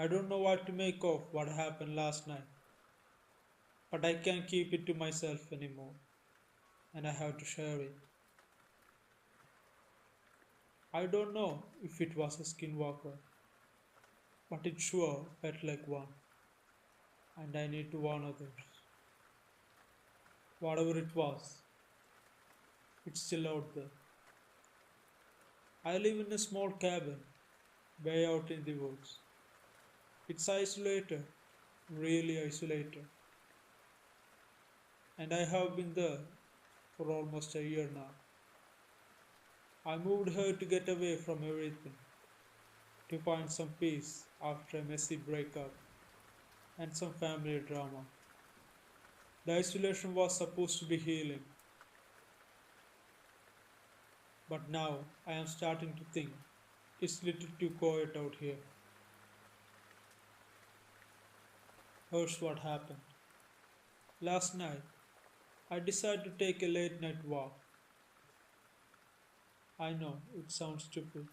I don't know what to make of what happened last night, but I can't keep it to myself anymore, and I have to share it. I don't know if it was a skinwalker, but it sure felt like one, and I need to warn others. Whatever it was, it's still out there. I live in a small cabin way out in the woods. It's isolated, really isolated, and I have been there for almost a year now. I moved here to get away from everything, to find some peace after a messy breakup and some family drama. The isolation was supposed to be healing, but now I am starting to think it's little too quiet out here. Here's what happened. Last night, I decided to take a late night walk. I know it sounds stupid,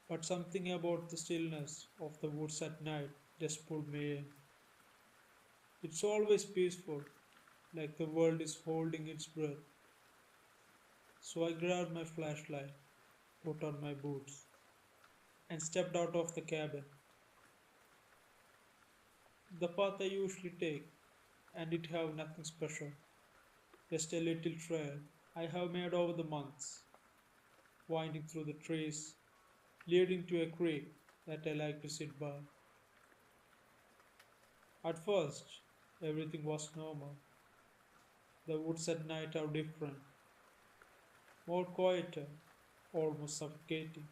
but something about the stillness of the woods at night just pulled me in. It's always peaceful, like the world is holding its breath. So I grabbed my flashlight, put on my boots, and stepped out of the cabin. The path I usually take, and it have nothing special, just a little trail I have made over the months, winding through the trees, leading to a creek that I like to sit by. At first, everything was normal. The woods at night are different, more quieter, almost suffocating.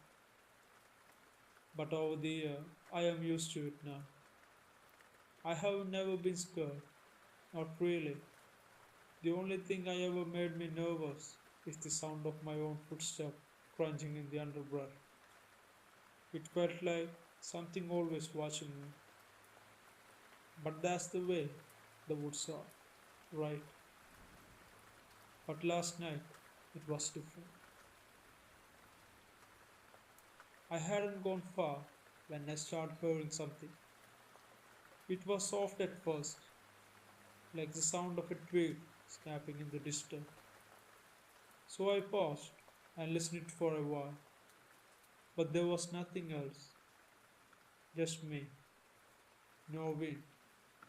But over the year, I am used to it now. I have never been scared, not really. The only thing I ever made me nervous is the sound of my own footsteps crunching in the underbrush. It felt like something always watching me. But that's the way the woods are, right? But last night, it was different. I hadn't gone far when I started hearing something. It was soft at first, like the sound of a twig snapping in the distance. So I paused and listened for a while, but there was nothing else, just me. No wind,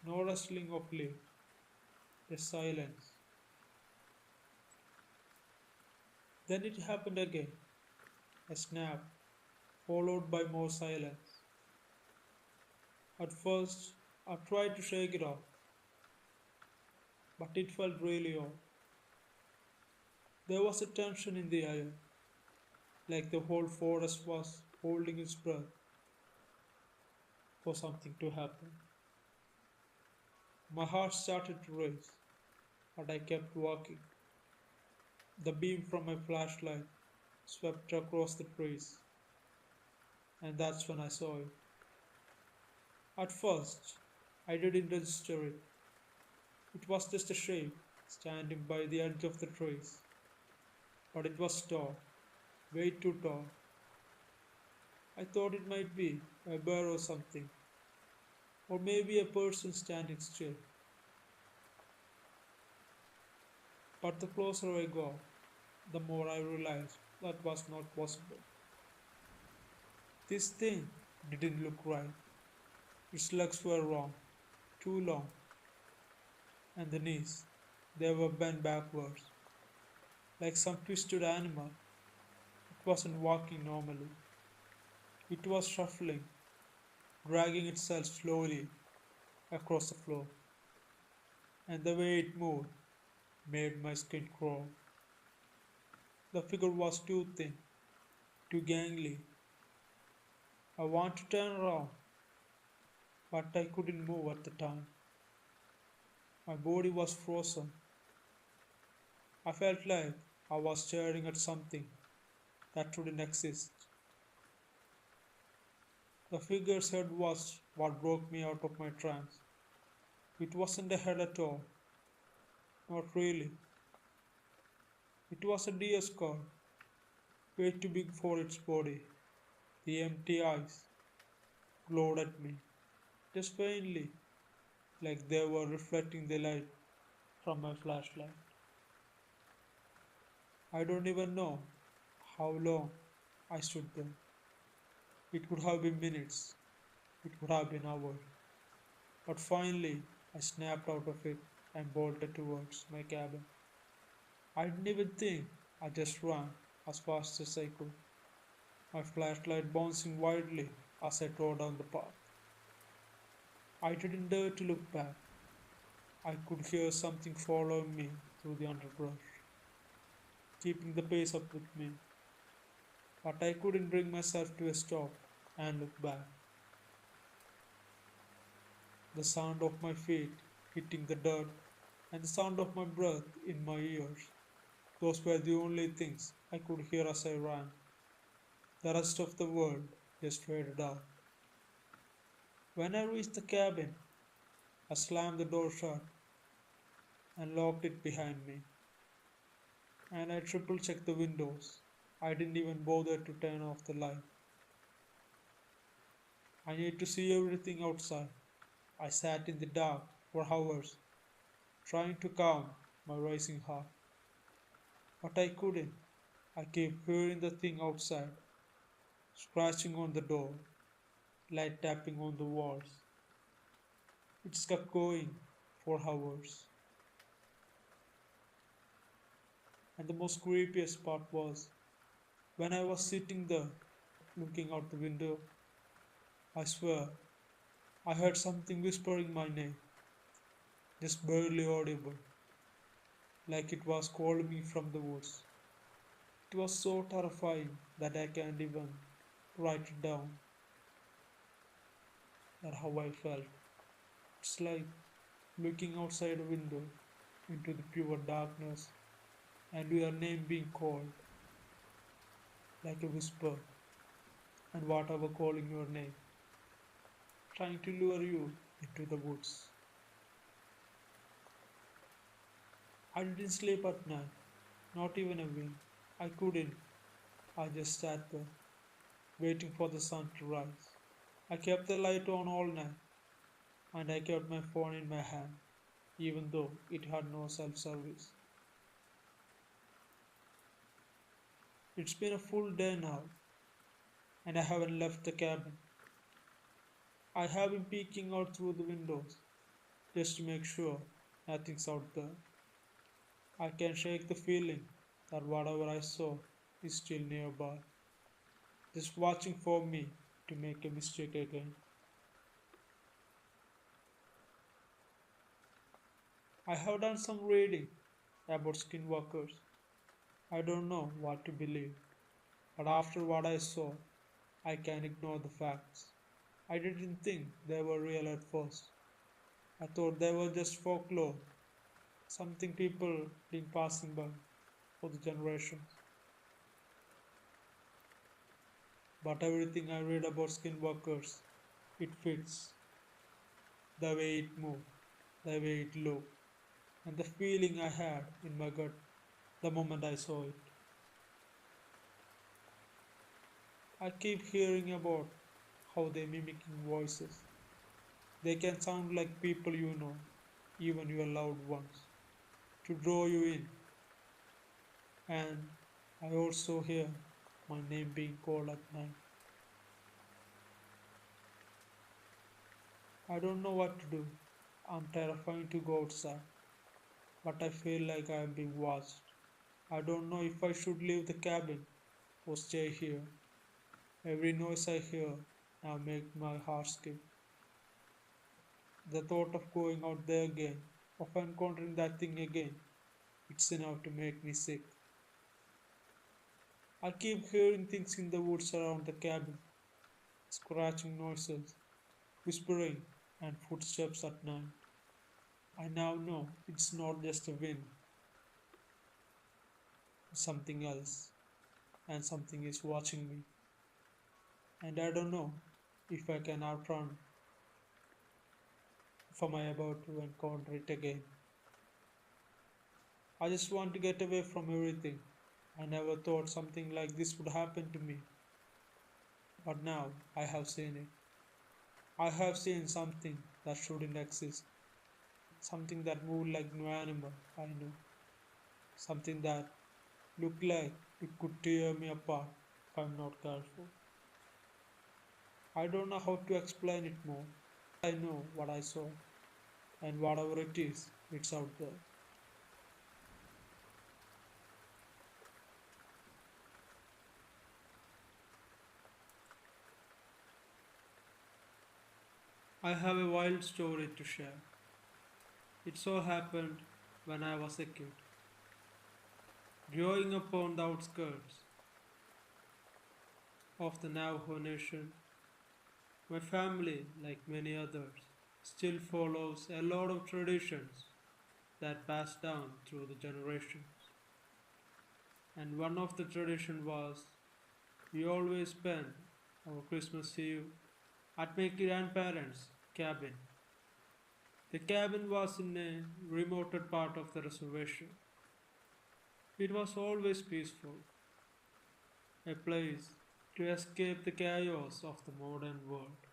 no rustling of leaves, just silence. Then it happened again, a snap, followed by more silence. At first, I tried to shake it off, but it felt really odd. There was a tension in the air, like the whole forest was holding its breath for something to happen. My heart started to race, but I kept walking. The beam from my flashlight swept across the trees, and that's when I saw it. At first, I didn't register it. It was just a shape standing by the edge of the trees, but it was tall, way too tall. I thought it might be a bear or something, or maybe a person standing still. But the closer I got, the more I realized that was not possible. This thing didn't look right. Its legs were wrong, too long, and the knees, they were bent backwards, like some twisted animal. It wasn't walking normally. It was shuffling, dragging itself slowly across the floor, and the way it moved made my skin crawl. The figure was too thin, too gangly. I wanted to turn around, but I couldn't move at the time. My body was frozen. I felt like I was staring at something that shouldn't exist. The figure's head was what broke me out of my trance. It wasn't a head at all, not really. It was a deer skull, way too big for its body, the empty eyes, glowed at me, just faintly, like they were reflecting the light from my flashlight. I don't even know how long I stood there. It could have been minutes, it could have been hours. But finally, I snapped out of it and bolted towards my cabin. I didn't even think, I just ran as fast as I could, my flashlight bouncing wildly as I tore down the path. I didn't dare to look back. I could hear something following me through the underbrush, keeping the pace up with me, but I couldn't bring myself to a stop and look back. The sound of my feet hitting the dirt and the sound of my breath in my ears, those were the only things I could hear as I ran. The rest of the world just faded out. When I reached the cabin, I slammed the door shut and locked it behind me, and I triple checked the windows. I didn't even bother to turn off the light. I need to see everything outside. I sat in the dark for hours, trying to calm my racing heart. But I couldn't. I kept hearing the thing outside, scratching on the door, light tapping on the walls. It kept going for hours. And the most creepiest part was when I was sitting there looking out the window, I swear I heard something whispering my name, just barely audible, like it was calling me from the woods. It was so terrifying that I can't even write it down. That's how I felt. It's like looking outside a window into the pure darkness and your name being called like a whisper, and whatever calling your name, trying to lure you into the woods. I didn't sleep at night, not even a wink. I couldn't. I just sat there, waiting for the sun to rise. I kept the light on all night, and I kept my phone in my hand, even though it had no self service. It's been a full day now, and I haven't left the cabin. I have been peeking out through the windows just to make sure nothing's out there. I can shake the feeling that whatever I saw is still nearby, just watching for me to make a mistake again. I have done some reading about skinwalkers. I don't know what to believe, but after what I saw, I can ignore the facts. I didn't think they were real at first. I thought they were just folklore, something people been passing by for the generations. But everything I read about skinwalkers, it fits. The way it moved, the way it looked, and the feeling I had in my gut the moment I saw it. I keep hearing about how they mimicking voices. They can sound like people you know, even your loved ones, to draw you in. And I also hear my name being called at night. I don't know what to do. I'm terrified to go outside, but I feel like I am being watched. I don't know if I should leave the cabin or stay here. Every noise I hear now makes my heart skip. The thought of going out there again, of encountering that thing again, it's enough to make me sick. I keep hearing things in the woods around the cabin, scratching noises, whispering, and footsteps at night. I now know it's not just a wind, it's something else, and something is watching me. And I don't know if I can outrun, if am I about to encounter it again. I just want to get away from everything. I never thought something like this would happen to me, but now I have seen it. I have seen something that shouldn't exist, something that moved like no animal I know, something that looked like it could tear me apart if I'm not careful. I don't know how to explain it more. I know what I saw, and whatever it is, it's out there. I have a wild story to share. It so happened when I was a kid, growing up on the outskirts of the Navajo Nation. My family, like many others, still follows a lot of traditions that pass down through the generations. And one of the tradition was we always spend our Christmas Eve at my grandparents' cabin. The cabin was in a remote part of the reservation. It was always peaceful, a place to escape the chaos of the modern world.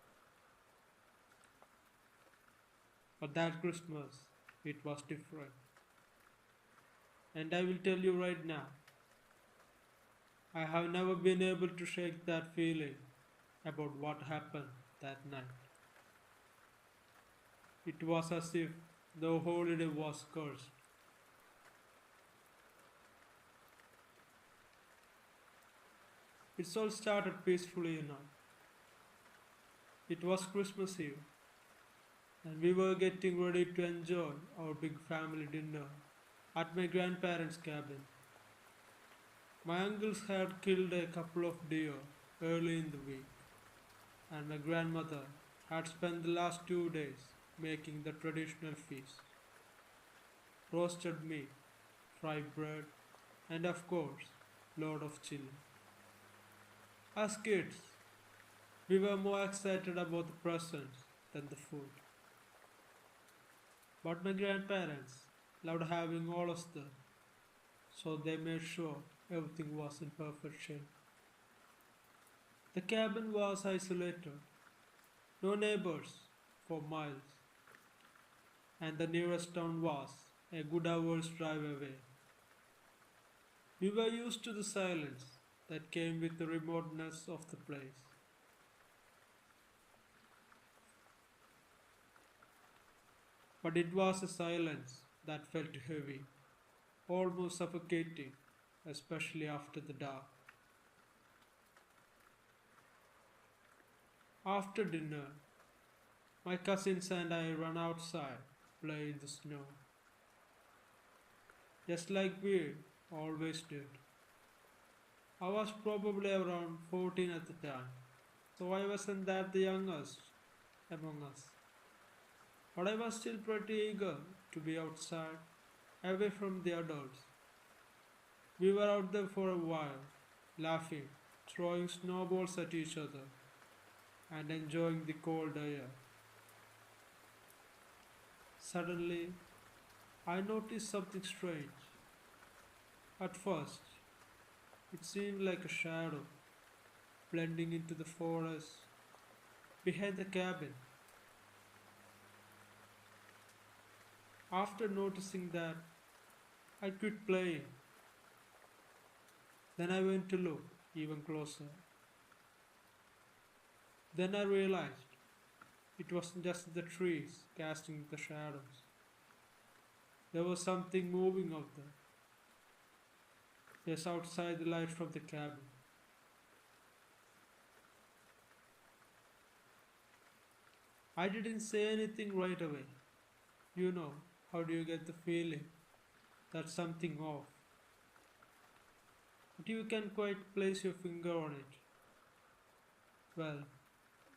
But that Christmas, it was different. And I will tell you right now, I have never been able to shake that feeling about what happened that night. It was as if the holiday was cursed. It all started peacefully enough. It was Christmas Eve, and we were getting ready to enjoy our big family dinner at my grandparents' cabin. My uncles had killed a couple of deer early in the week, and my grandmother had spent the last 2 days making the traditional feast: roasted meat, fried bread, and of course, load of chili. As kids, we were more excited about the presents than the food. But my grandparents loved having all of them, so they made sure everything was in perfect shape. The cabin was isolated, no neighbors for miles, and the nearest town was a good hour's drive away. We were used to the silence that came with the remoteness of the place. But it was a silence that felt heavy, almost suffocating, especially after the dark. After dinner, my cousins and I ran outside to play in the snow, just like we always did. I was probably around 14 at the time, so I wasn't that the youngest among us. But I was still pretty eager to be outside, away from the adults. We were out there for a while, laughing, throwing snowballs at each other, and enjoying the cold air. Suddenly, I noticed something strange. At first, it seemed like a shadow blending into the forest behind the cabin. After noticing that, I quit playing. Then I went to look even closer. Then I realized it wasn't just the trees casting the shadows. There was something moving out there, just outside the light from the cabin. I didn't say anything right away. You know, how do you get the feeling that something off? But you can quite place your finger on it. Well,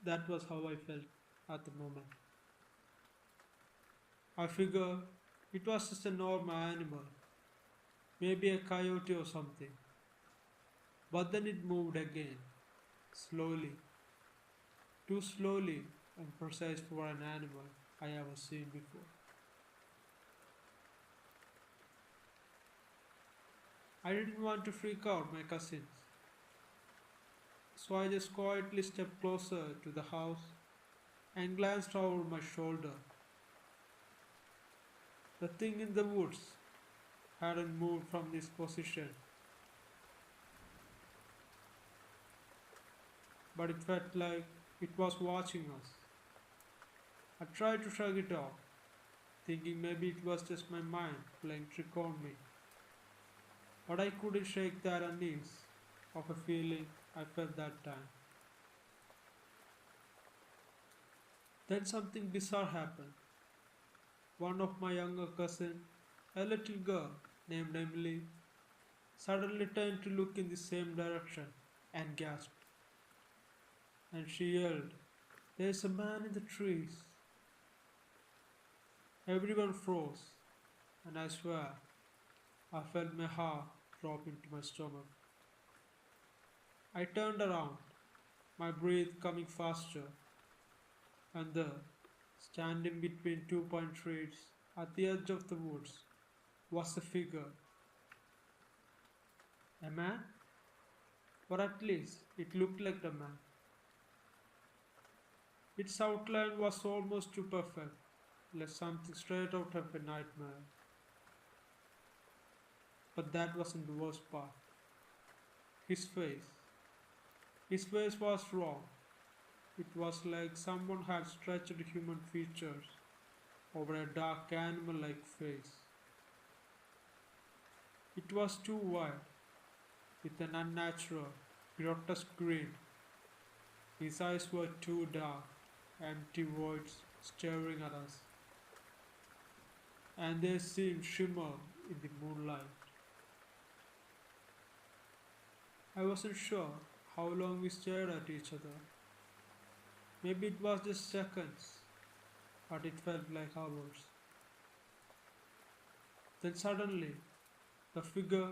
that was how I felt at the moment. I figured it was just a normal animal, maybe a coyote or something. But then it moved again, slowly, too slowly and precise for an animal I ever seen before. I didn't want to freak out my cousins, so I just quietly stepped closer to the house and glanced over my shoulder. The thing in the woods hadn't moved from its position, but it felt like it was watching us. I tried to shrug it off, thinking maybe it was just my mind playing trick on me. But I couldn't shake that unease of a feeling I felt that time. Then something bizarre happened. One of my younger cousins, a little girl named Emily, suddenly turned to look in the same direction and gasped. And she yelled, "There's a man in the trees." Everyone froze, and I swear I felt my heart drop into my stomach. I turned around, my breath coming faster, and there, standing between two pine trees at the edge of the woods, was a figure. A man? Or at least it looked like a man. Its outline was almost too perfect, like something straight out of a nightmare. But that wasn't the worst part. His face. His face was wrong. It was like someone had stretched human features over a dark animal like face. It was too wide, with an unnatural, grotesque grin. His eyes were too dark, empty voids staring at us, and they seemed shimmer in the moonlight. I wasn't sure how long we stared at each other. Maybe it was just seconds, but it felt like hours. Then suddenly, the figure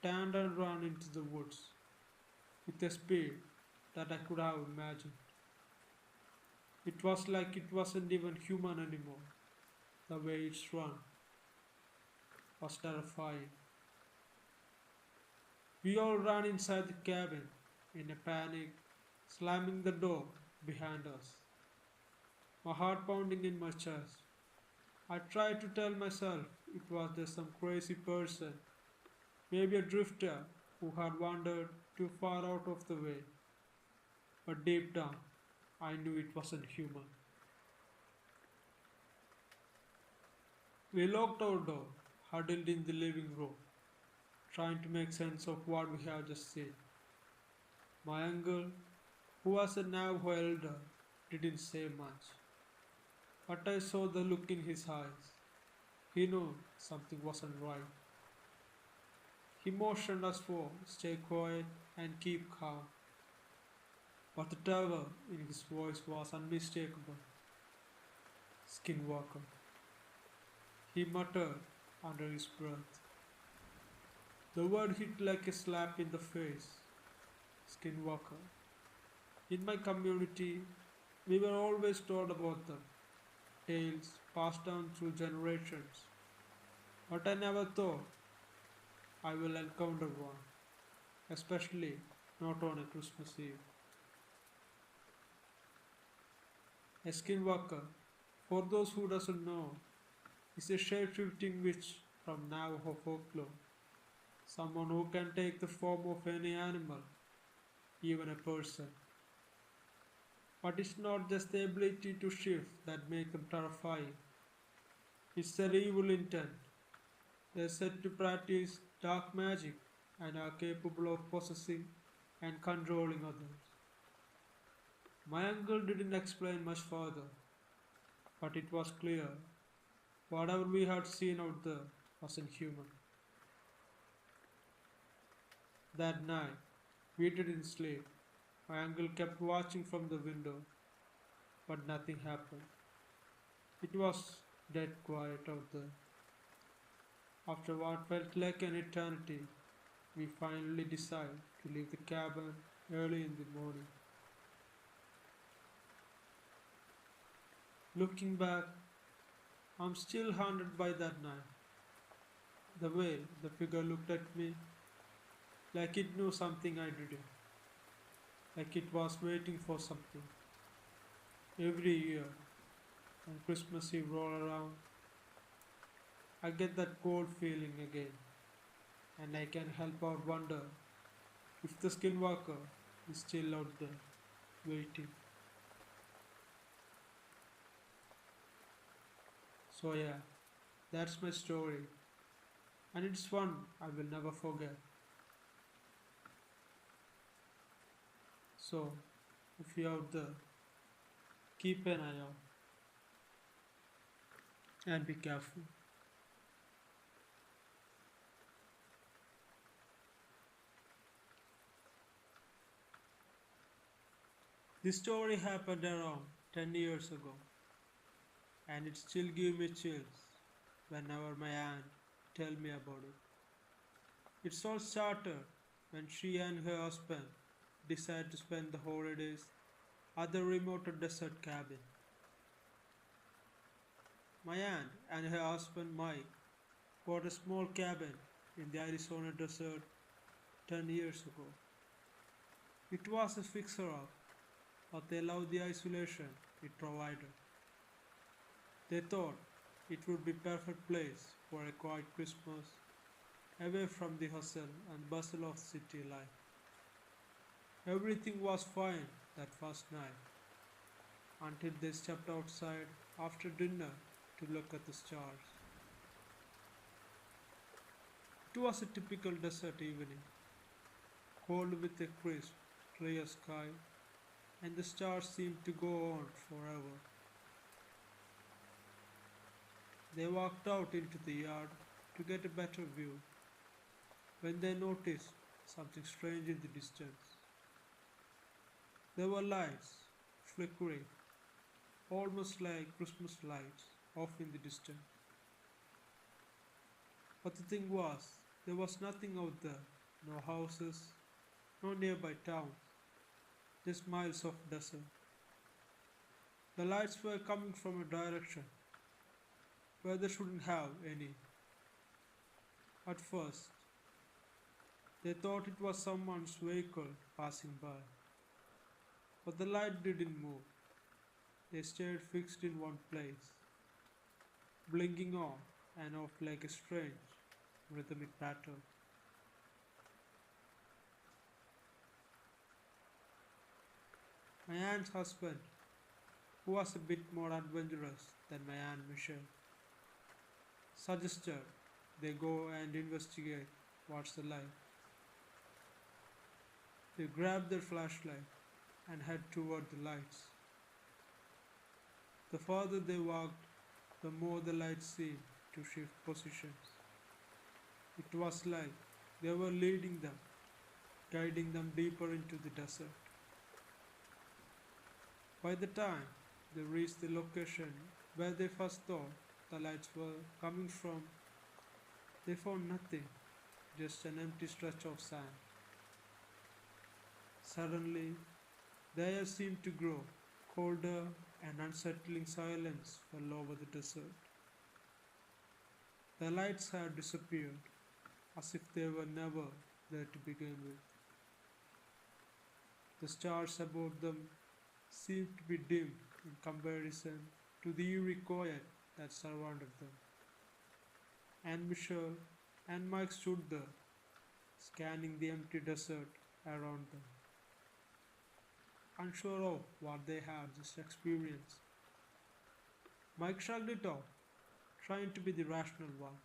turned and ran into the woods with a speed that I could have imagined. It was like it wasn't even human anymore. The way it's run was terrifying. We all ran inside the cabin in a panic, slamming the door behind us, my heart pounding in my chest. I tried to tell myself it was just some crazy person, maybe a drifter who had wandered too far out of the way. But deep down, I knew it wasn't human. We locked our door, huddled in the living room, trying to make sense of what we had just seen. My uncle, who was a Navajo elder, didn't say much, but I saw the look in his eyes. He knew something wasn't right. He motioned us for stay quiet and keep calm, but the terror in his voice was unmistakable. Skinwalker, he muttered under his breath. The word hit like a slap in the face. Skinwalker. In my community, we were always told about them, tales passed down through generations. But I never thought I will encounter one, especially not on a Christmas Eve. A skinwalker, for those who doesn't know, is a shape-shifting witch from Navajo folklore. Someone who can take the form of any animal, even a person. But it's not just the ability to shift that makes them terrifying. It's their evil intent. They're said to practice dark magic and are capable of possessing and controlling others. My uncle didn't explain much further, but it was clear whatever we had seen out there wasn't human. That night, we didn't sleep. My uncle kept watching from the window, but nothing happened. It was dead quiet out there. After what felt like an eternity, we finally decided to leave the cabin early in the morning. Looking back, I'm still haunted by that night. The way the figure looked at me, like it knew something I didn't, like it was waiting for something. Every year, when Christmas Eve roll around, I get that cold feeling again, and I can help but wonder if the skinwalker is still out there, waiting. So yeah, that's my story, and it's one I will never forget. So, if you're out there, keep an eye out and be careful. This story happened around 10 years ago, and it still gives me chills whenever my aunt tells me about it. It all started when she and her husband decided to spend the holidays at the remote desert cabin. My aunt and her husband Mike bought a small cabin in the Arizona desert 10 years ago. It was a fixer-up, but they loved the isolation it provided. They thought it would be perfect place for a quiet Christmas, away from the hustle and bustle of city life. Everything was fine that first night, until they stepped outside after dinner to look at the stars. It was a typical desert evening, cold with a crisp, clear sky, and the stars seemed to go on forever. They walked out into the yard to get a better view when they noticed something strange in the distance. There were lights flickering, almost like Christmas lights off in the distance. But the thing was, there was nothing out there, no houses, no nearby towns, just miles of desert. The lights were coming from a direction where they shouldn't have any. At first, they thought it was someone's vehicle passing by, but the light didn't move. They stayed fixed in one place, blinking on and off like a strange, rhythmic pattern. My aunt's husband, who was a bit more adventurous than my aunt Michelle, suggested they go and investigate what's the light. They grabbed their flashlight and head toward the lights. The farther they walked, the more the lights seemed to shift positions. It was like they were leading them, guiding them deeper into the desert. By the time they reached the location where they first thought the lights were coming from, they found nothing, just an empty stretch of sand. Suddenly, the air seemed to grow colder and unsettling silence fell over the desert. The lights had disappeared, as if they were never there to begin with. The stars above them seemed to be dim in comparison to the eerie quiet that surrounded them. And Michelle and Mike stood there, scanning the empty desert around them, unsure of what they had just experienced. Mike shrugged it off, trying to be the rational one.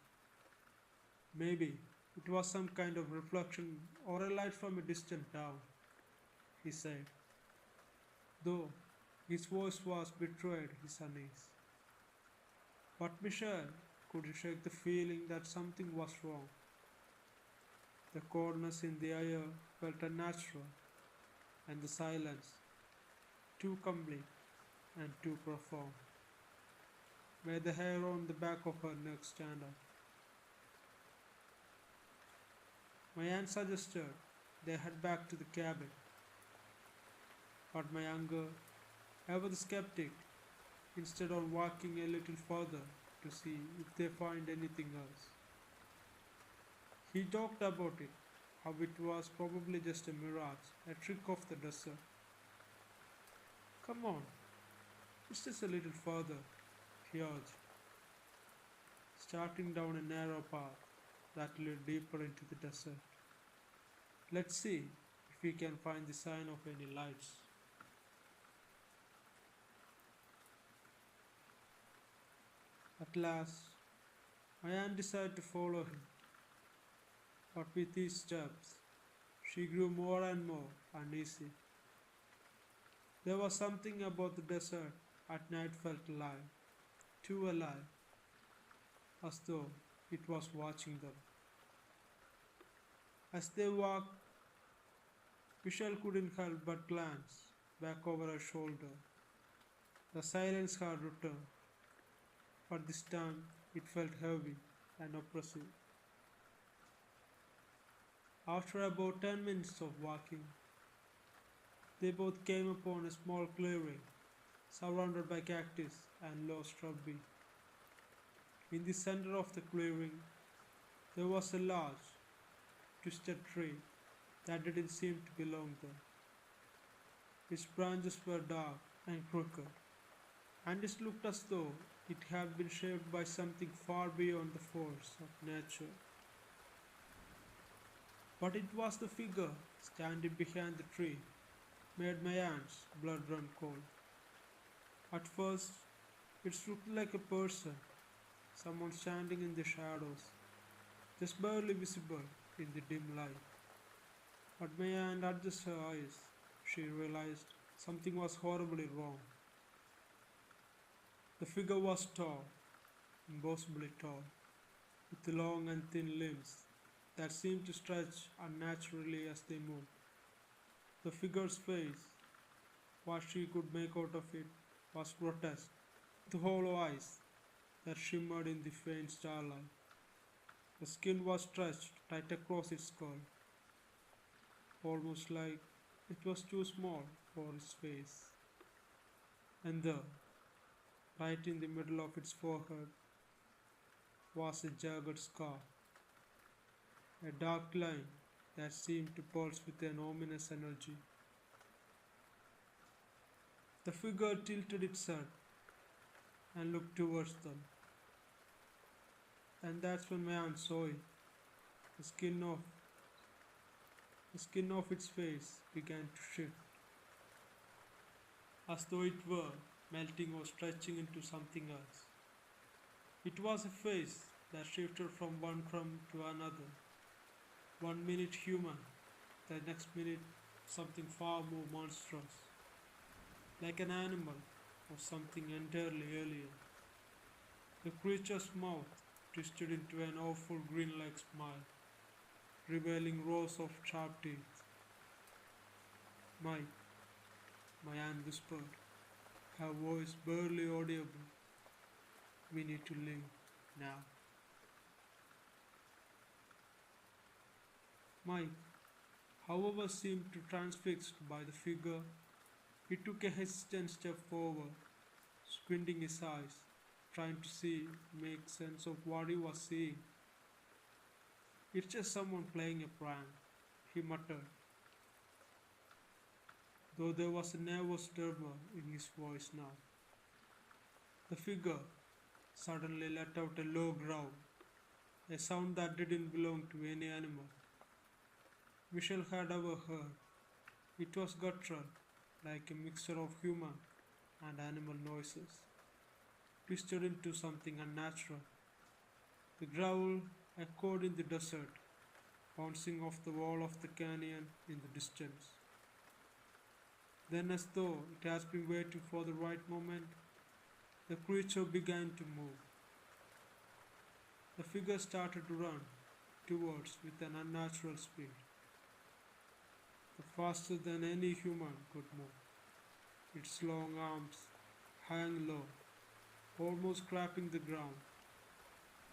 Maybe it was some kind of reflection or a light from a distant town, he said, though his voice was betrayed his unease. But Michelle couldn't shake the feeling that something was wrong. The coldness in the air felt unnatural, and the silence too complete and too profound made the hair on the back of her neck stand up. My aunt suggested they head back to the cabin, but my younger, ever the skeptic, instead of walking a little further to see if they find anything else. He talked about it, how it was probably just a mirage, a trick of the desert. Come on, It's just a little further, he urged, starting down a narrow path that led deeper into the desert. Let's see if we can find the sign of any lights. At last, my aunt decided to follow him, but with each steps, she grew more and more uneasy. There was something about the desert at night felt alive, too alive, as though it was watching them. As they walked, Michelle couldn't help but glance back over her shoulder. The silence had returned, but this time it felt heavy and oppressive. After about 10 minutes of walking, they both came upon a small clearing surrounded by cactus and low shrubbery. In the center of the clearing, there was a large, twisted tree that didn't seem to belong there. Its branches were dark and crooked, and it looked as though it had been shaped by something far beyond the force of nature. But it was the figure standing behind the tree made my aunt's blood run cold. At first, it looked like a person, someone standing in the shadows, just barely visible in the dim light. But my aunt adjusted her eyes. She realized something was horribly wrong. The figure was tall, impossibly tall, with long and thin limbs that seemed to stretch unnaturally as they moved. The figure's face, what she could make out of it, was grotesque, with hollow eyes that shimmered in the faint starlight. The skin was stretched tight across its skull, almost like it was too small for its face. And there, right in the middle of its forehead, was a jagged scar, a dark line that seemed to pulse with an ominous energy. The figure tilted its head and looked towards them, and that's when my aunt saw it. The skin of the skin of its face began to shift, as though it were melting or stretching into something else. It was a face that shifted from one form to another. One minute human, the next minute something far more monstrous, like an animal or something entirely alien. The creature's mouth twisted into an awful grin-like smile, revealing rows of sharp teeth. Mike, my aunt whispered, her voice barely audible. We need to leave now. Mike, however, seemed to transfixed by the figure. He took a hesitant step forward, squinting his eyes, trying to make sense of what he was seeing. It's just someone playing a prank, he muttered, though there was a nervous tremor in his voice now. The figure suddenly let out a low growl, a sound that didn't belong to any animal Michelle had ever heard. It was guttural, like a mixture of human and animal noises, twisted into something unnatural. The growl echoed in the desert, bouncing off the wall of the canyon in the distance. Then, as though it had been waiting for the right moment, the creature began to move. The figure started to run towards with an unnatural speed, faster than any human could move. Its long arms hung low, almost clapping the ground,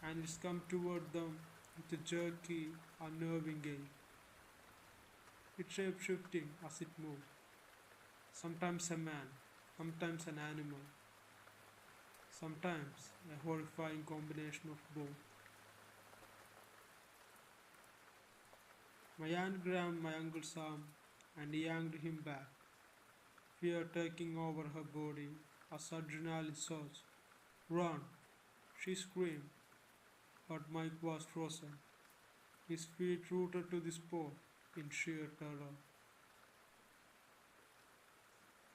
and it come toward them with a jerky, unnerving gait. Its shape shifting as it moved, sometimes a man, sometimes an animal, sometimes a horrifying combination of both. My aunt grabbed my uncle's arm and yanked him back, fear taking over her body as adrenaline surged. Run! She screamed, but Mike was frozen, his feet rooted to the spot in sheer terror.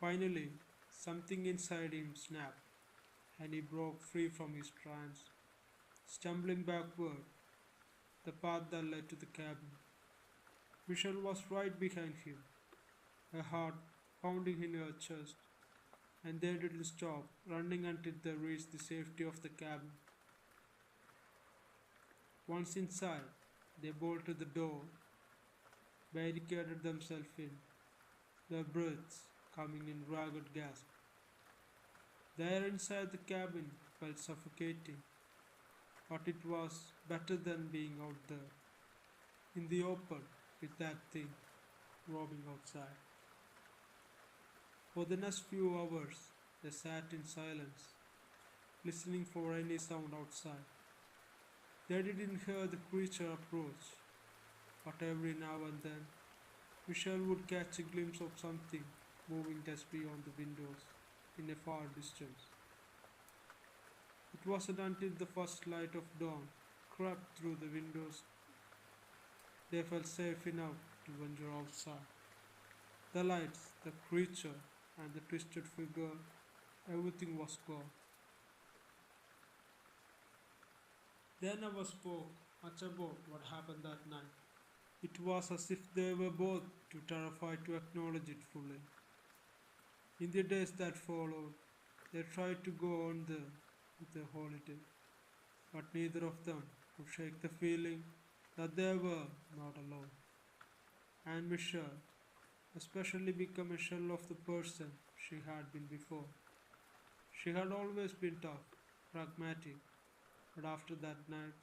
Finally, something inside him snapped, and he broke free from his trance, stumbling backward, the path that led to the cabin. Michelle was right behind him, her heart pounding in her chest, and they didn't stop running until they reached the safety of the cabin. Once inside, they bolted the door, barricaded themselves in, their breaths coming in ragged gasps. The air inside the cabin felt suffocating, but it was better than being out there, in the open, with that thing roaming outside. For the next few hours, they sat in silence, listening for any sound outside. They didn't hear the creature approach, but every now and then, Michelle would catch a glimpse of something moving just beyond the windows in a far distance. It wasn't until the first light of dawn crept through the windows they felt safe enough to venture outside. The lights, the creature, and the twisted figure, everything was gone. They never spoke much about what happened that night. It was as if they were both too terrified to acknowledge it fully. In the days that followed, they tried to go on there with their holiday, but neither of them could shake the feeling that they were not alone. And Michelle, especially, became a shell of the person she had been before. She had always been tough, pragmatic, but after that night,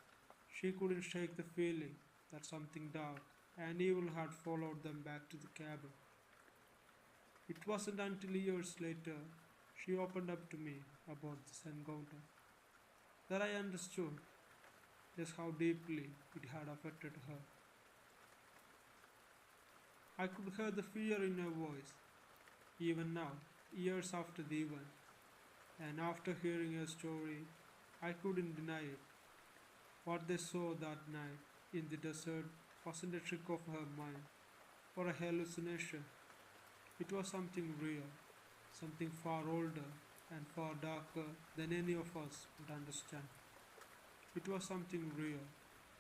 she couldn't shake the feeling that something dark and evil had followed them back to the cabin. It wasn't until years later she opened up to me about this encounter that I understood just how deeply it had affected her. I could hear the fear in her voice, even now, years after the event, and after hearing her story, I couldn't deny it. What they saw that night in the desert wasn't a trick of her mind or a hallucination. It was something real, something far older and far darker than any of us would understand. It was something real,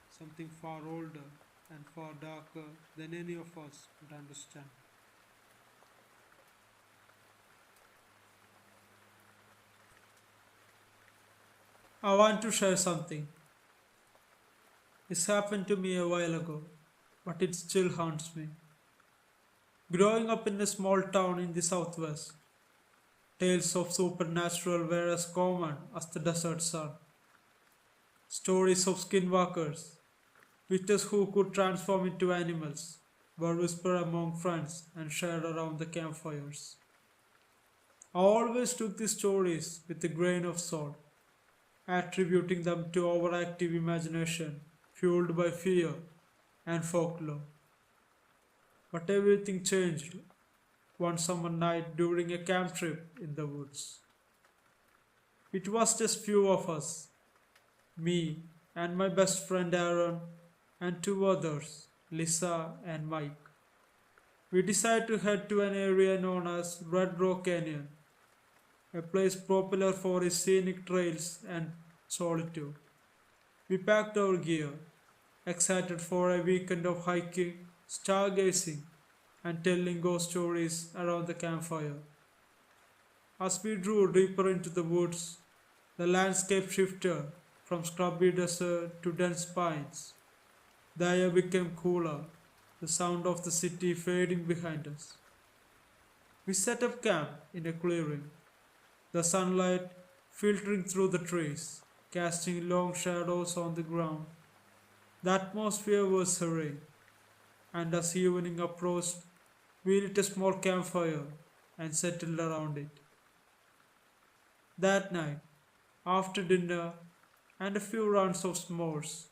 something far older and far darker than any of us would understand. I want to share something. This happened to me a while ago, but it still haunts me. Growing up in a small town in the southwest, tales of supernatural were as common as the desert sun. Stories of skinwalkers, witches who could transform into animals, were whispered among friends and shared around the campfires. I always took these stories with a grain of salt, attributing them to overactive imagination fueled by fear and folklore. But everything changed one summer night during a camp trip in the woods. It was just few of us, me and my best friend Aaron and two others, Lisa and Mike. We decided to head to an area known as Red Rock Canyon, a place popular for its scenic trails and solitude. We packed our gear, excited for a weekend of hiking, stargazing, and telling ghost stories around the campfire. As we drew deeper into the woods, the landscape shifted from scrubby desert to dense pines. The air became cooler, the sound of the city fading behind us. We set up camp in a clearing, the sunlight filtering through the trees, casting long shadows on the ground. The atmosphere was serene, and as evening approached, we lit a small campfire and settled around it. That night, after dinner and a few rounds of s'mores,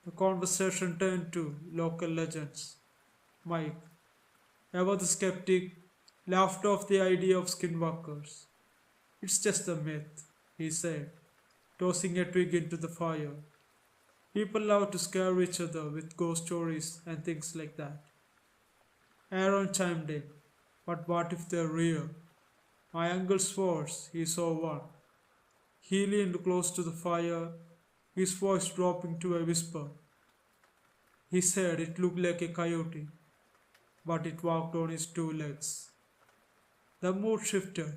the conversation turned to local legends. Mike, ever the skeptic, laughed off the idea of skinwalkers. It's just a myth, he said, tossing a twig into the fire. People love to scare each other with ghost stories and things like that. Aaron chimed in. But what if they're real? My uncle swore he saw one. He leaned close to the fire, his voice dropping to a whisper. He said it looked like a coyote, but it walked on its two legs. The mood shifted,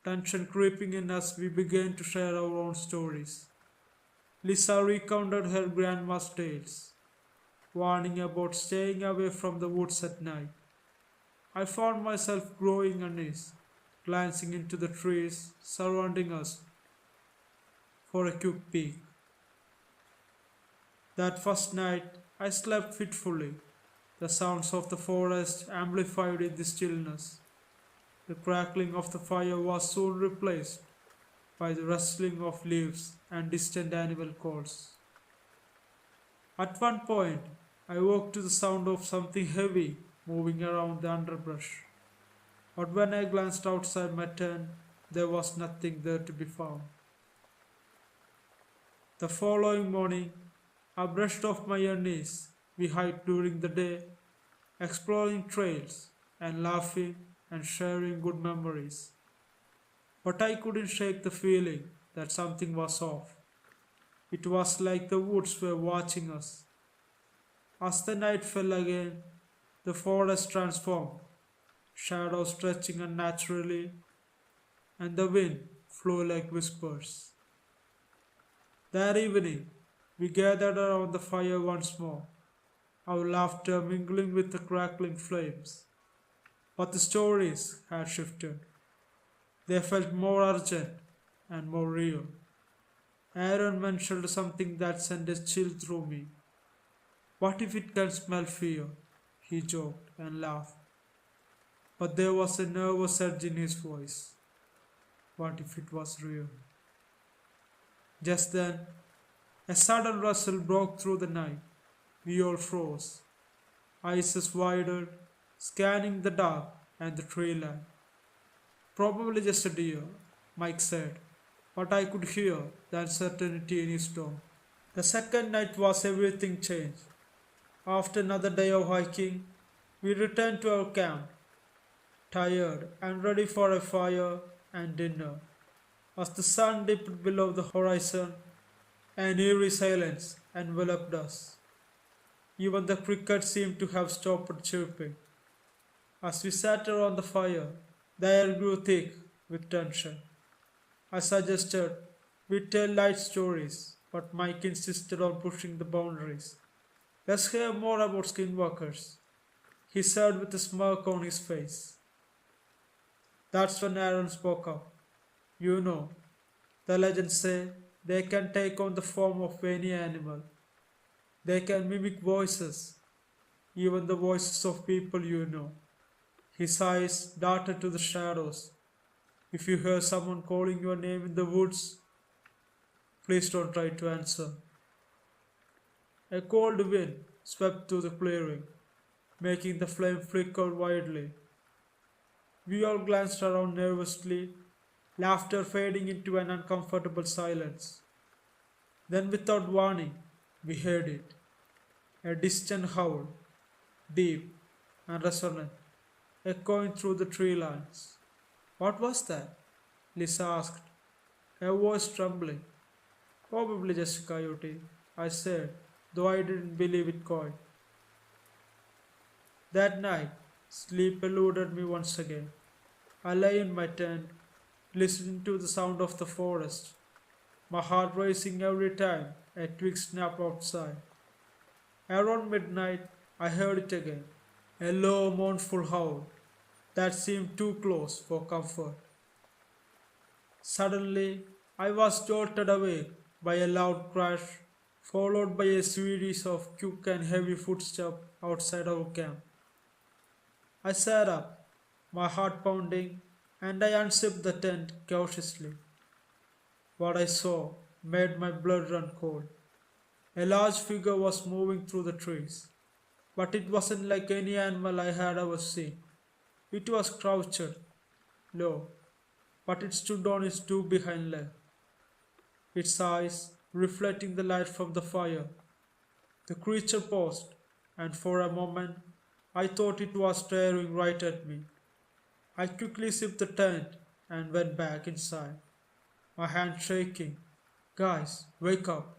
tension creeping in as we began to share our own stories. Lisa recounted her grandma's tales, warning about staying away from the woods at night. I found myself growing uneasy, glancing into the trees surrounding us for a quick peek. That first night, I slept fitfully, the sounds of the forest amplified in the stillness. The crackling of the fire was soon replaced by the rustling of leaves and distant animal calls. At one point, I woke to the sound of something heavy moving around the underbrush. But when I glanced outside my tent, there was nothing there to be found. The following morning, I brushed off my unease. We hiked during the day, exploring trails and laughing and sharing good memories. But I couldn't shake the feeling that something was off. It was like the woods were watching us. As the night fell again, the forest transformed, shadows stretching unnaturally, and the wind flew like whispers. That evening, we gathered around the fire once more, our laughter mingling with the crackling flames. But the stories had shifted. They felt more urgent and more real. Aaron mentioned something that sent a chill through me. What if it can smell fear? He joked and laughed. But there was a nervous edge in his voice. What if it was real? Just then, a sudden rustle broke through the night. We all froze, eyes widened, scanning the dark and the tree line. Probably just a deer, Mike said, but I could hear the uncertainty in his tone. The second night was everything changed. After another day of hiking, we returned to our camp, tired and ready for a fire and dinner. As the sun dipped below the horizon, an eerie silence enveloped us. Even the crickets seemed to have stopped chirping. As we sat around the fire, the air grew thick with tension. I suggested we tell light stories, but Mike insisted on pushing the boundaries. Let's hear more about skinwalkers, he said with a smirk on his face. That's when Aaron spoke up. You know, the legends say they can take on the form of any animal. They can mimic voices, even the voices of people you know. His eyes darted to the shadows. If you hear someone calling your name in the woods, please don't try to answer. A cold wind swept through the clearing, making the flame flicker wildly. We all glanced around nervously, laughter fading into an uncomfortable silence. Then, without warning, we heard it. A distant howl, deep and resonant, echoing through the tree lines. What was that? Lisa asked, her voice trembling. Probably just a coyote, I said, though I didn't believe it quite. That night, sleep eluded me once again. I lay in my tent, listening to the sound of the forest, my heart racing every time a twig snapped outside. Around midnight, I heard it again, a low, mournful howl that seemed too close for comfort. Suddenly, I was jolted awake by a loud crash, followed by a series of quick and heavy footsteps outside our camp. I sat up, my heart pounding, and I unzipped the tent cautiously. What I saw made my blood run cold. A large figure was moving through the trees, but it wasn't like any animal I had ever seen. It was crouched, low, but it stood on its two behind legs, its eyes reflecting the light from the fire. The creature paused, and for a moment I thought it was staring right at me. I quickly zipped the tent and went back inside, my hand shaking. Guys, wake up,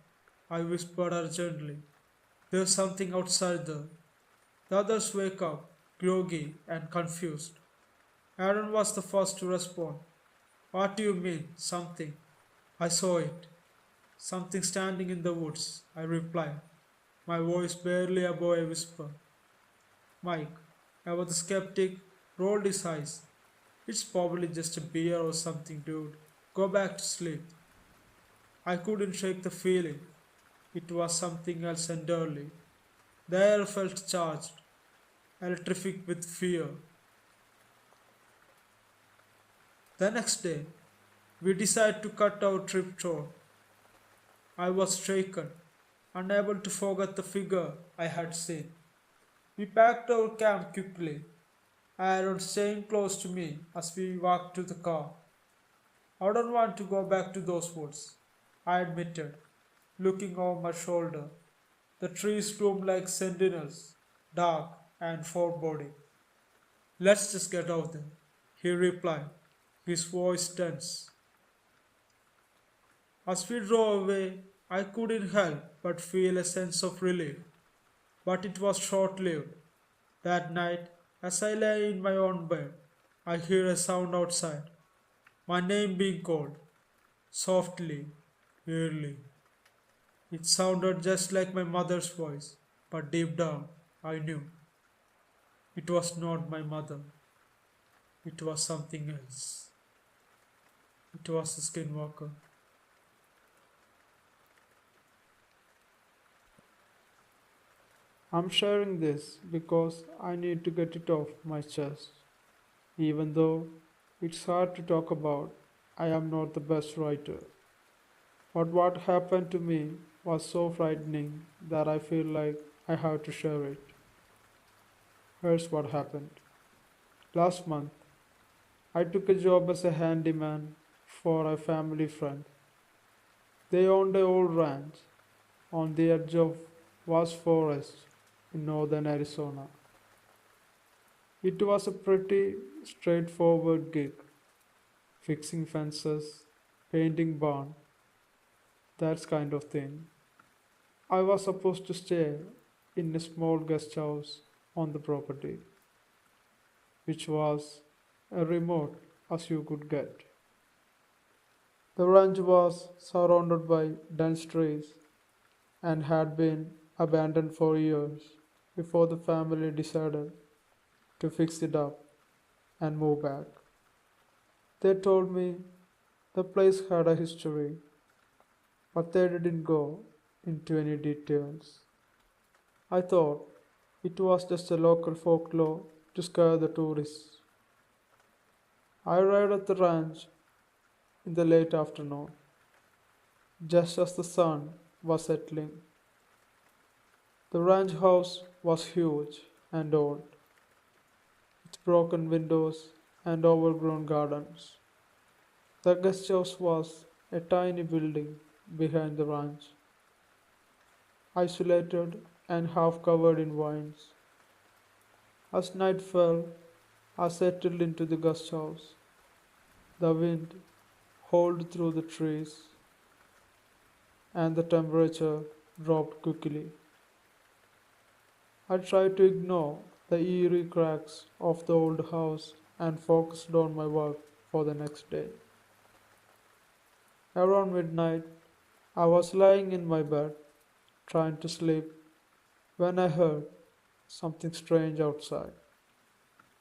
I whispered urgently. There's something outside there. The others wake up, groggy and confused. Aaron was the first to respond. What do you mean, something? I saw it. Something standing in the woods, I replied, my voice barely above a whisper. Mike, ever the skeptic, rolled his eyes. It's probably just a beer or something, dude. Go back to sleep. I couldn't shake the feeling. It was something else entirely. The air felt charged, electric with fear. The next day, we decided to cut our trip short. I was shaken, unable to forget the figure I had seen. We packed our camp quickly, Aaron staying close to me as we walked to the car. I don't want to go back to those woods, I admitted, looking over my shoulder. The trees loomed like sentinels, dark and foreboding. Let's just get out there, he replied, his voice tense. As we drove away, I couldn't help but feel a sense of relief, but it was short lived. That night, as I lay in my own bed, I heard a sound outside, my name being called, softly, eerily. It sounded just like my mother's voice, but deep down, I knew it was not my mother. It was something else. It was the skinwalker. I'm sharing this because I need to get it off my chest. Even though it's hard to talk about, I am not the best writer. But what happened to me was so frightening that I feel like I have to share it. Here's what happened. Last month, I took a job as a handyman for a family friend. They owned an old ranch on the edge of vast forest in northern Arizona. It was a pretty straightforward gig, fixing fences, painting barn, that kind of thing. I was supposed to stay in a small guest house on the property, which was as remote as you could get. The ranch was surrounded by dense trees and had been abandoned for years before the family decided to fix it up and move back. They told me the place had a history, but they didn't go into any details. I thought it was just a local folklore to scare the tourists. I arrived at the ranch in the late afternoon, just as the sun was settling. The ranch house was huge and old, with broken windows and overgrown gardens. The guest house was a tiny building behind the ranch, isolated and half covered in vines. As night fell, I settled into the guest house. The wind howled through the trees, and the temperature dropped quickly. I tried to ignore the eerie cracks of the old house and focused on my work for the next day. Around midnight, I was lying in my bed, trying to sleep, when I heard something strange outside.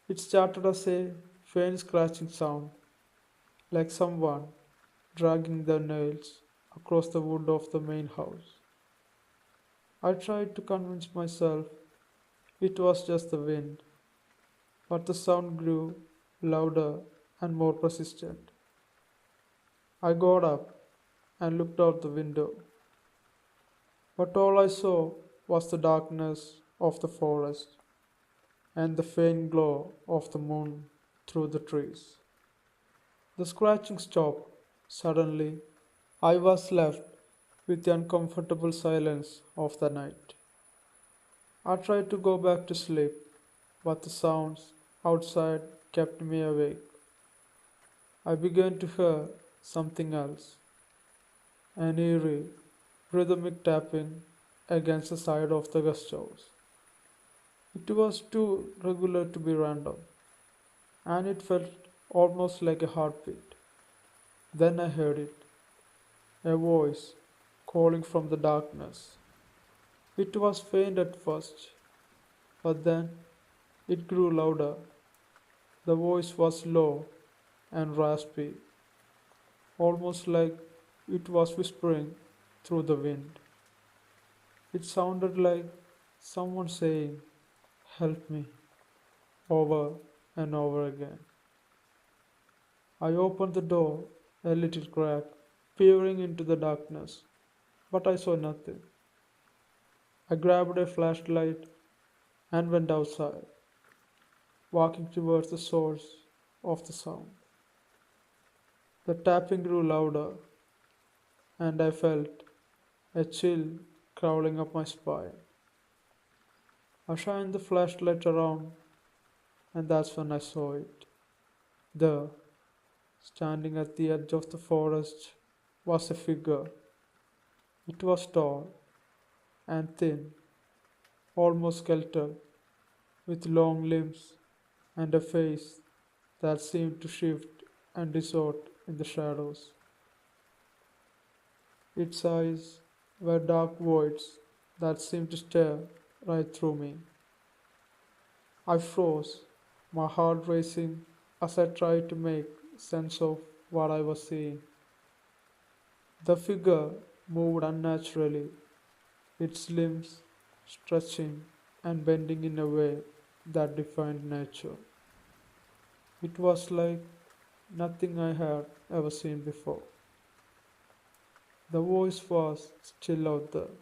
It started as a faint scratching sound, like someone dragging their nails across the wood of the main house. I tried to convince myself it was just the wind, but the sound grew louder and more persistent. I got up and looked out the window, but all I saw was the darkness of the forest and the faint glow of the moon through the trees. The scratching stopped. Suddenly, I was left with the uncomfortable silence of the night. I tried to go back to sleep, but the sounds outside kept me awake. I began to hear something else, an eerie, rhythmic tapping against the side of the guest house. It was too regular to be random, and it felt almost like a heartbeat. Then I heard it, a voice calling from the darkness. It was faint at first, but then it grew louder. The voice was low and raspy, almost like it was whispering through the wind. It sounded like someone saying, "Help me," over and over again. I opened the door a little crack, peering into the darkness, but I saw nothing. I grabbed a flashlight and went outside, walking towards the source of the sound. The tapping grew louder, and I felt a chill crawling up my spine. I shined the flashlight around, and that's when I saw it. There, standing at the edge of the forest, was a figure. It was tall and thin, almost skeletal, with long limbs and a face that seemed to shift and distort in the shadows. Its eyes were dark voids that seemed to stare right through me. I froze, my heart racing as I tried to make sense of what I was seeing. The figure moved unnaturally, its limbs stretching and bending in a way that defined nature. It was like nothing I had ever seen before. The voice was still out there,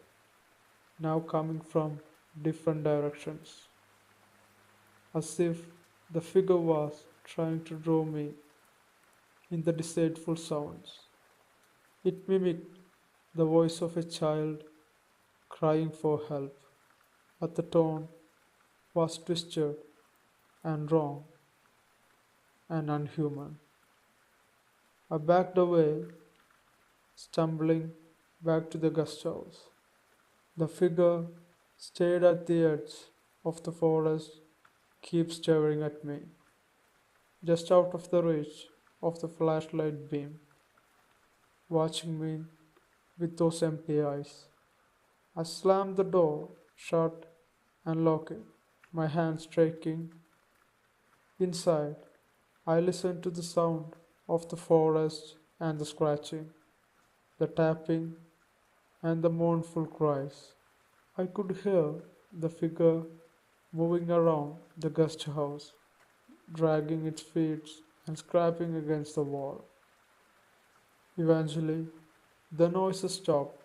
now coming from different directions, as if the figure was trying to draw me in the deceitful sounds. It mimicked the voice of a child crying for help, but the tone was twisted and wrong and unhuman. I backed away, stumbling back to the guest house. The figure stayed at the edge of the forest, keep staring at me, just out of the reach of the flashlight beam, watching me with those empty eyes. I slammed the door shut and locked it, my hands shaking. Inside, I listened to the sound of the forest and the scratching, the tapping, and the mournful cries. I could hear the figure moving around the guest house, dragging its feet and scraping against the wall. Eventually, the noises stopped,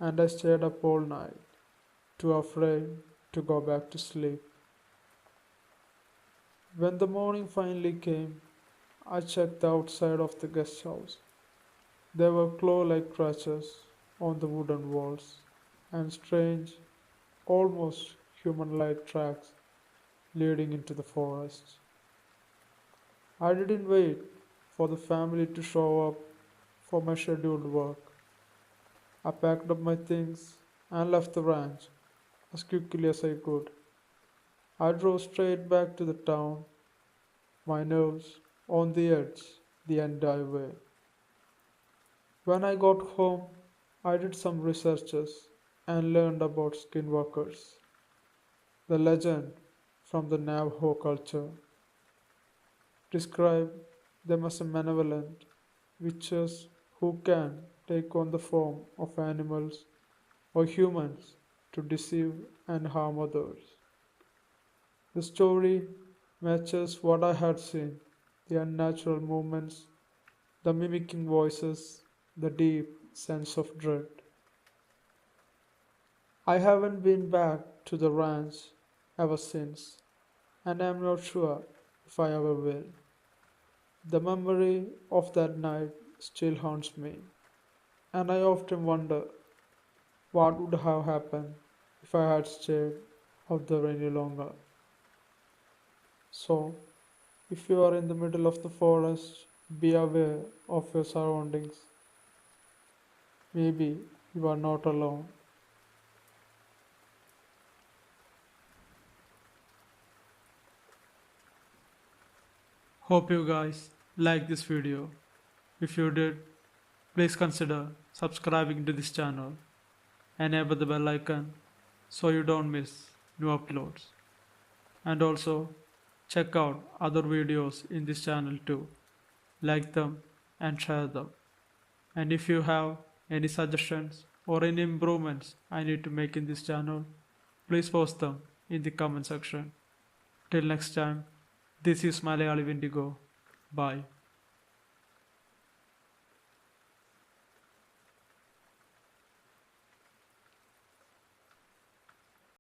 and I stayed up all night, too afraid to go back to sleep. When the morning finally came, I checked the outside of the guest house. There were claw like scratches on the wooden walls, and strange, almost human like tracks leading into the forest. I didn't wait for the family to show up for my scheduled work. I packed up my things and left the ranch as quickly as I could. I drove straight back to the town, my nerves on the edge the entire way. When I got home, I did some researches and learned about skinwalkers, the legend from the Navajo culture. Describe them as a malevolent witches who can take on the form of animals or humans to deceive and harm others. The story matches what I had seen, the unnatural movements, the mimicking voices, the deep sense of dread. I haven't been back to the ranch ever since, and I'm not sure if I ever will. The memory of that night still haunts me, and I often wonder what would have happened if I had stayed out there any longer. So, if you are in the middle of the forest, be aware of your surroundings. Maybe you are not alone. Hope you guys like this video. If you did, please consider subscribing to this channel. Enable the bell icon so you don't miss new uploads. And also check out other videos in this channel too. Like them and share them. And if you have any suggestions or any improvements I need to make in this channel, please post them in the comment section. Till next time, this is Malayali Wendigo. Bye.